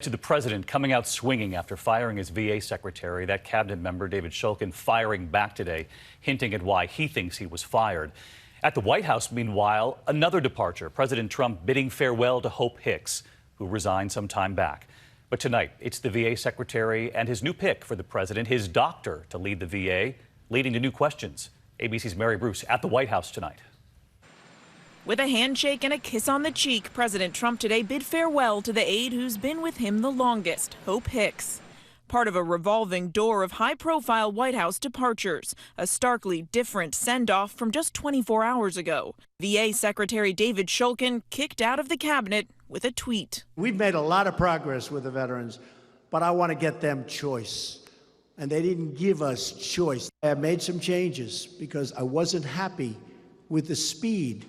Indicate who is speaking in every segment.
Speaker 1: To the president coming out swinging after firing his VA secretary. That cabinet member, David Shulkin, firing back today, hinting at why he thinks he was fired. At the White House, meanwhile, another departure. President Trump bidding farewell to Hope Hicks, who resigned some time back. But tonight, it's the VA secretary and his new pick for the president, his doctor, to lead the VA, leading to new questions. ABC's Mary Bruce at the White House tonight.
Speaker 2: With a handshake and a kiss on the cheek, President Trump today bid farewell to the aide who's been with him the longest, Hope Hicks. Part of a revolving door of high-profile White House departures, a starkly different send-off from just 24 hours ago. VA Secretary David Shulkin kicked out of the cabinet with a tweet.
Speaker 3: We've made a lot of progress with the veterans, but I want to get them choice. And they didn't give us choice. I have made some changes because I wasn't happy with the speed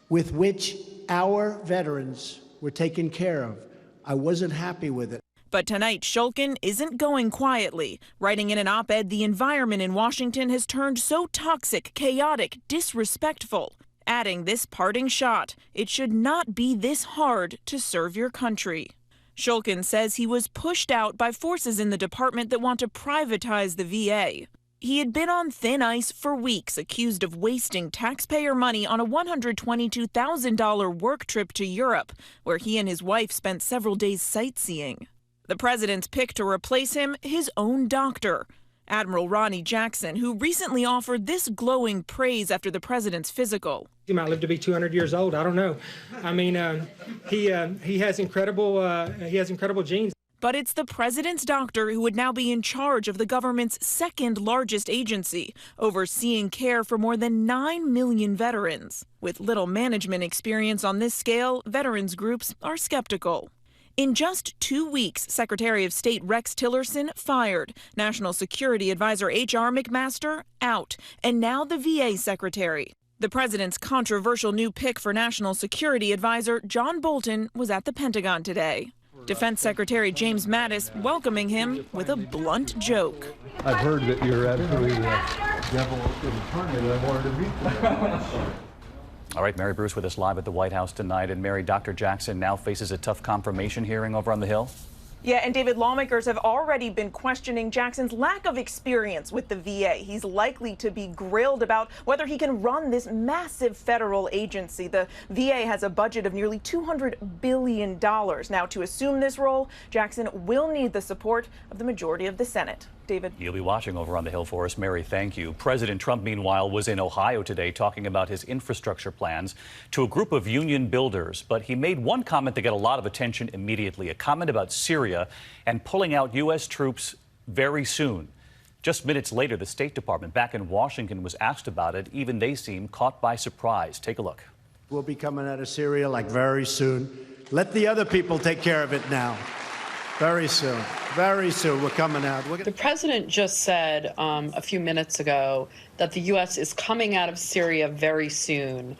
Speaker 3: with which our veterans were taken care of. I wasn't happy with it.
Speaker 2: But tonight, Shulkin isn't going quietly. Writing in an op-ed, the environment in Washington has turned so toxic, chaotic, disrespectful. Adding this parting shot, it should not be this hard to serve your country. Shulkin says he was pushed out by forces in the department that want to privatize the VA. He had been on thin ice for weeks, accused of wasting taxpayer money on a $122,000 work trip to Europe, where he and his wife spent several days sightseeing. The president's pick to replace him, his own doctor, Admiral Ronnie Jackson, who recently offered this glowing praise after the president's physical.
Speaker 4: He might live to be 200 years old. I don't know. I mean, he has incredible genes.
Speaker 2: But it's the president's doctor who would now be in charge of the government's second largest agency, overseeing care for more than 9 million veterans. With little management experience on this scale, veterans groups are skeptical. In just 2 weeks, Secretary of State Rex Tillerson fired, National Security Advisor H.R. McMaster out, and now the VA secretary. The president's controversial new pick for National Security Advisor John Bolton was at the Pentagon today. Defense Secretary James Mattis welcoming him with a blunt joke.
Speaker 5: I've heard that you're absolutely the devil incarnate, and I wanted to meet you.
Speaker 1: All right, Mary Bruce with us live at the White House tonight. And Mary, Dr. Jackson now faces a tough confirmation hearing over on the Hill.
Speaker 2: Yeah, and David, lawmakers have already been questioning Jackson's lack of experience with the VA. He's likely to be grilled about whether he can run this massive federal agency. The VA has a budget of nearly $200 billion. Now, to assume this role, Jackson will need the support of the majority of the Senate. David.
Speaker 1: You'll be watching over on the Hill for us. Mary, thank you. President Trump, meanwhile, was in Ohio today talking about his infrastructure plans to a group of union builders. But he made one comment that got a lot of attention immediately, a comment about Syria and pulling out U.S. troops very soon. Just minutes later, the State Department back in Washington was asked about it. Even they seem caught by surprise. Take a look.
Speaker 3: We'll be coming out of Syria like very soon. Let the other people take care of it now. Very soon. Very soon. We're coming out.
Speaker 6: The president just said a few minutes ago that the U.S. is coming out of Syria very soon,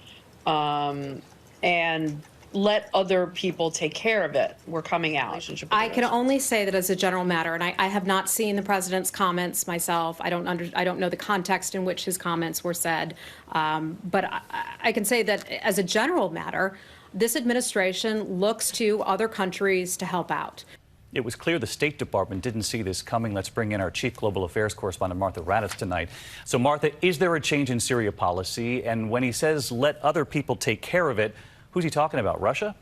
Speaker 6: and let other people take care of it. We're coming out.
Speaker 7: I can only say that as a general matter, and I have not seen the president's comments myself. I don't know the context in which his comments were said, but I can say that as a general matter, this administration looks to other countries to help out.
Speaker 1: It was clear the State Department didn't see this coming. Let's bring in our chief global affairs correspondent, Martha Raddatz, tonight. So, Martha, is there a change in Syria policy? And when he says let other people take care of it, who's he talking about? Russia?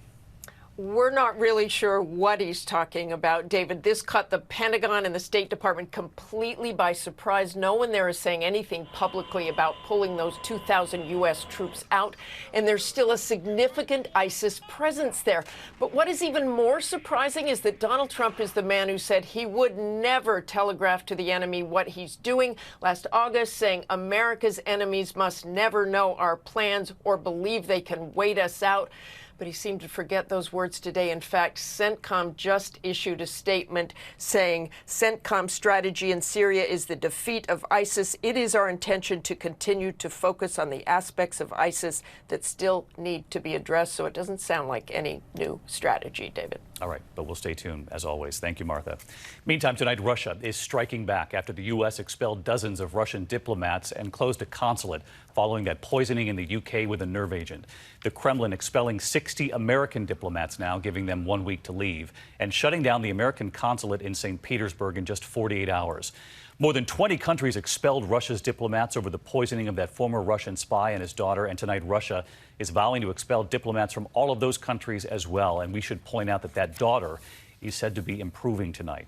Speaker 8: We're not really sure what he's talking about, David. This caught the Pentagon and the State Department completely by surprise. No one there is saying anything publicly about pulling those 2,000 U.S. troops out, and there's still a significant ISIS presence there. But what is even more surprising is that Donald Trump is the man who said he would never telegraph to the enemy what he's doing last August, saying America's enemies must never know our plans or believe they can wait us out. But he seemed to forget those words today. In fact, CENTCOM just issued a statement saying CENTCOM's strategy in Syria is the defeat of ISIS. It is our intention to continue to focus on the aspects of ISIS that still need to be addressed. So it doesn't sound like any new strategy, David.
Speaker 1: All right, but we'll stay tuned, as always. Thank you, Martha. Meantime, tonight, Russia is striking back after the U.S. expelled dozens of Russian diplomats and closed a consulate following that poisoning in the U.K. with a nerve agent. The Kremlin expelling 6 60 American diplomats now, giving them 1 week to leave, and shutting down the American consulate in St. Petersburg in just 48 hours. More than 20 countries expelled Russia's diplomats over the poisoning of that former Russian spy and his daughter, and tonight Russia is vowing to expel diplomats from all of those countries as well. And we should point out that that daughter is said to be improving tonight.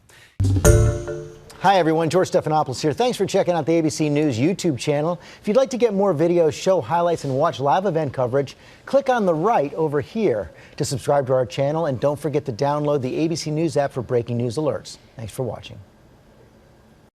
Speaker 9: Hi, everyone. George Stephanopoulos here. Thanks for checking out the ABC News YouTube channel. If you'd like to get more videos, show highlights, and watch live event coverage, click on the right over here to subscribe to our channel. And don't forget to download the ABC News app for breaking news alerts. Thanks for watching.